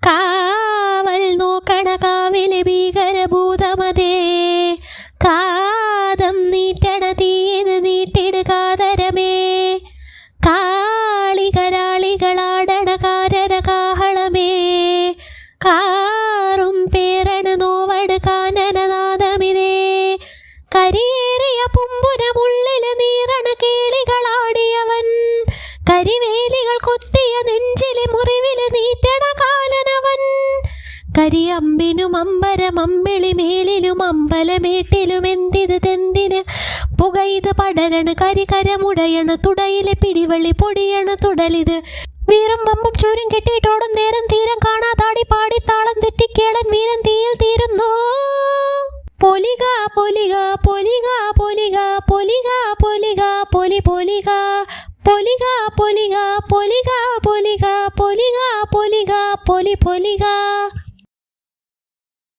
കാവൽ നോക്കണ കാവിലെ ഭീകരഭൂതമതേ, കാതം നീട്ടണ തീയത് നീട്ടിടുകാതരമേ, കാളികരാളികളാടണ കാരന കാഹളമേ, കാറും പേരണ നോവട് കാനനനാദമിതേ, കരിയേറിയ പുമ്പുരമുള്ളില് നീറണ കേളികളാടിയവൻ, കരിവേലികൾ കൊത്തിയ നെഞ്ചിലെ മുറിവില് നീറ്റണ കാലനവൻ, കരിയമ്പിനും അമ്പരമമ്പിളി മേലിലും അമ്പലമേട്ടിലും എന്തിത് തെന്തിന് പുകയിത് പടരണ കരികരമുടയണ് തുടയിലെ പിടിവള്ളി പൊടിയണ് തുടലിത്, വീറും വമ്പും ചൂരും കെട്ടിയിട്ടോടും നേരം തീരം കാണാതാടി പാടി താളം തെറ്റിക്കേളൻ വീരൻ തീയിൽ തീരുന്നു. പൊലിക പൊലിക പൊലിക പൊലിക പൊലിക പൊലിക പൊലി പൊലിക പൊലിക പൊലിക പൊലിക പൊലിക പൊലിക പൊലിക പൊലി പൊലിക.